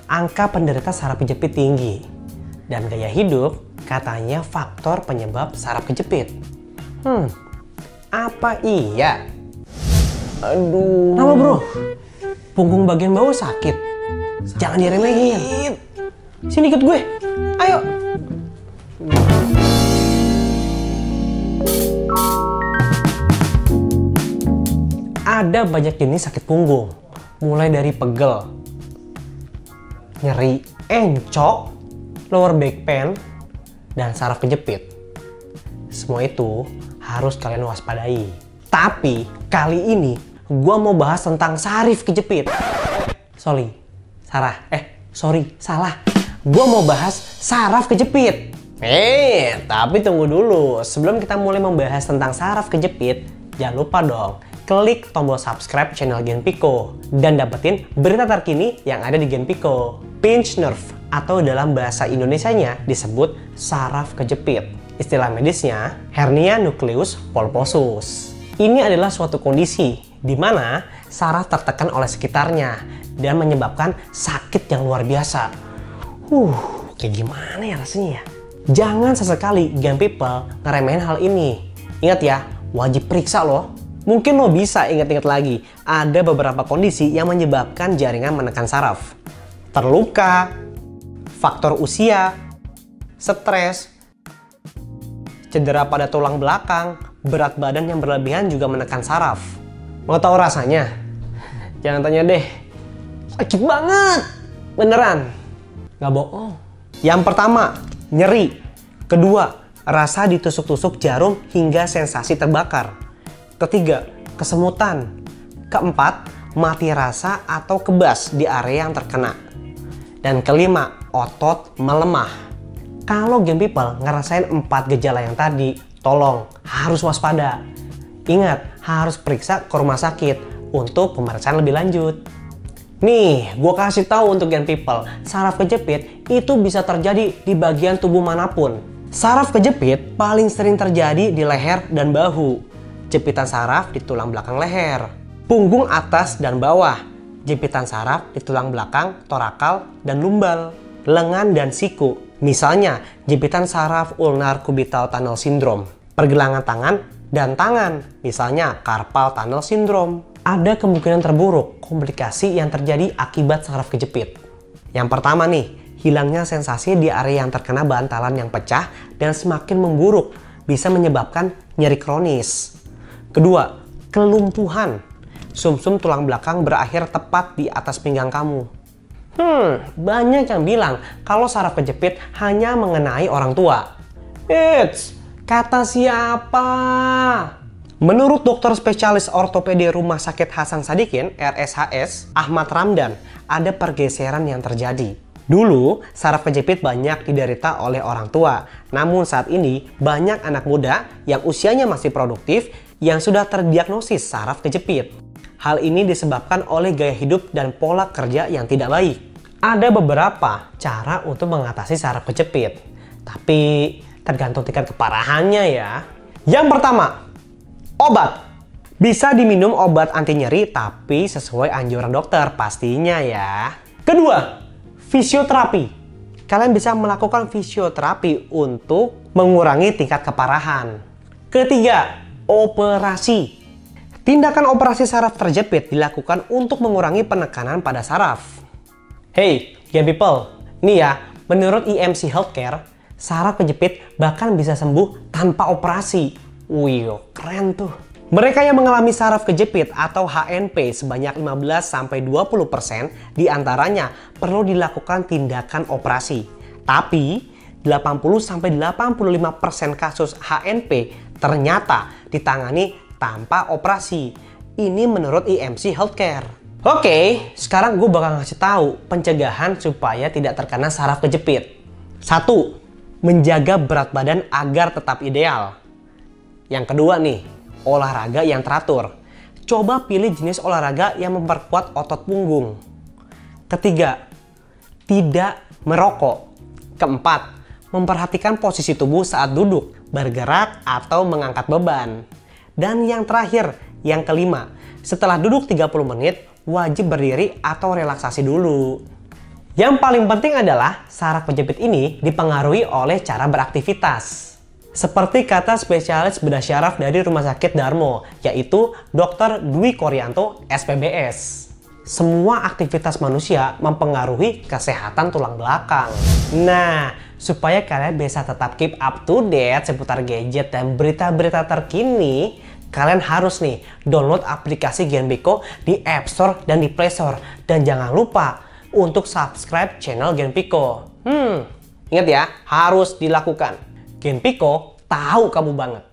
angka penderita saraf kejepit tinggi. Dan gaya hidup katanya faktor penyebab saraf kejepit. Apa iya? Aduh. Kenapa bro? Punggung bagian bawah sakit. Jangan diremehin. Sini ikut gue. Ayo. Ada banyak jenis sakit punggung. Mulai dari pegel, nyeri, encok, lower back pain, dan saraf kejepit. Semua itu harus kalian waspadai. Tapi kali ini gua mau bahas tentang saraf kejepit. Salah. Gua mau bahas saraf kejepit. Tapi tunggu dulu. Sebelum kita mulai membahas tentang saraf kejepit, jangan lupa dong klik tombol subscribe channel Genpiko dan dapetin berita terkini yang ada di Genpiko. Pinched nerve atau dalam bahasa Indonesianya disebut saraf kejepit. Istilah medisnya hernia nucleus pulposus. Ini adalah suatu kondisi di mana saraf tertekan oleh sekitarnya dan menyebabkan sakit yang luar biasa. Kayak gimana ya rasanya ya? Jangan sesekali Gen People ngeremehin hal ini. Ingat ya, wajib periksa loh. Mungkin lo bisa ingat-ingat lagi, ada beberapa kondisi yang menyebabkan jaringan menekan saraf. Terluka, faktor usia, stres, cedera pada tulang belakang, berat badan yang berlebihan juga menekan saraf. Mau tahu rasanya? Jangan tanya deh. Sakit banget. Beneran. Gak bohong. Yang pertama, nyeri. Kedua, rasa ditusuk-tusuk jarum hingga sensasi terbakar. Ketiga, kesemutan. Keempat, mati rasa atau kebas di area yang terkena. Dan kelima, otot melemah. Kalau Gen People ngerasain 4 gejala yang tadi, tolong harus waspada. Ingat, harus periksa ke rumah sakit untuk pemeriksaan lebih lanjut. Nih, gue kasih tahu untuk Gen People, saraf kejepit itu bisa terjadi di bagian tubuh manapun. Saraf kejepit paling sering terjadi di leher dan bahu. Jepitan saraf di tulang belakang leher, punggung atas dan bawah, jepitan saraf di tulang belakang, torakal, dan lumbal, lengan dan siku. Misalnya, jepitan saraf ulnar cubital tunnel syndrome, pergelangan tangan dan tangan, misalnya carpal tunnel syndrome. Ada kemungkinan terburuk komplikasi yang terjadi akibat saraf kejepit. Yang pertama nih, hilangnya sensasi di area yang terkena bantalan yang pecah dan semakin memburuk, bisa menyebabkan nyeri kronis. Kedua, kelumpuhan. Sumsum tulang belakang berakhir tepat di atas pinggang kamu. Banyak yang bilang kalau saraf kejepit hanya mengenai orang tua. Kata siapa? Menurut dokter spesialis ortopedi Rumah Sakit Hasan Sadikin, RSHS, Ahmad Ramdan, ada pergeseran yang terjadi. Dulu, saraf kejepit banyak diderita oleh orang tua. Namun saat ini, banyak anak muda yang usianya masih produktif yang sudah terdiagnosis saraf kejepit. Hal ini disebabkan oleh gaya hidup dan pola kerja yang tidak baik. Ada beberapa cara untuk mengatasi saraf kejepit, tapi tergantung tingkat keparahannya ya. Yang pertama, obat. Bisa diminum obat anti nyeri tapi sesuai anjuran dokter pastinya ya. Kedua, fisioterapi. Kalian bisa melakukan fisioterapi untuk mengurangi tingkat keparahan. Ketiga, operasi. Tindakan operasi saraf terjepit dilakukan untuk mengurangi penekanan pada saraf. Hey, Gen People, nih ya, menurut IMC Healthcare, saraf kejepit bahkan bisa sembuh tanpa operasi. Wih, keren tuh. Mereka yang mengalami saraf kejepit atau HNP sebanyak 15-20% diantaranya perlu dilakukan tindakan operasi. Tapi 80-85% kasus HNP ternyata ditangani tanpa operasi. Ini menurut IMC Healthcare. Oke, sekarang gue bakal ngasih tahu pencegahan supaya tidak terkena saraf kejepit. 1. Menjaga berat badan agar tetap ideal. Yang kedua nih, olahraga yang teratur. Coba pilih jenis olahraga yang memperkuat otot punggung. Ketiga, tidak merokok. Keempat, memperhatikan posisi tubuh saat duduk, bergerak, atau mengangkat beban. Dan yang terakhir, yang kelima, setelah duduk 30 menit, wajib berdiri atau relaksasi dulu. Yang paling penting adalah saraf kejepit ini dipengaruhi oleh cara beraktivitas. Seperti kata spesialis bedah syaraf dari Rumah Sakit Darmo, yaitu Dr. Dwi Koryanto, SPBS. Semua aktivitas manusia mempengaruhi kesehatan tulang belakang. Nah, supaya kalian bisa tetap keep up to date seputar gadget dan berita-berita terkini, kalian harus nih download aplikasi Genpiko di App Store dan di Play Store. Dan jangan lupa untuk subscribe channel Genpiko. Ingat ya, harus dilakukan. Genpiko tahu kamu banget.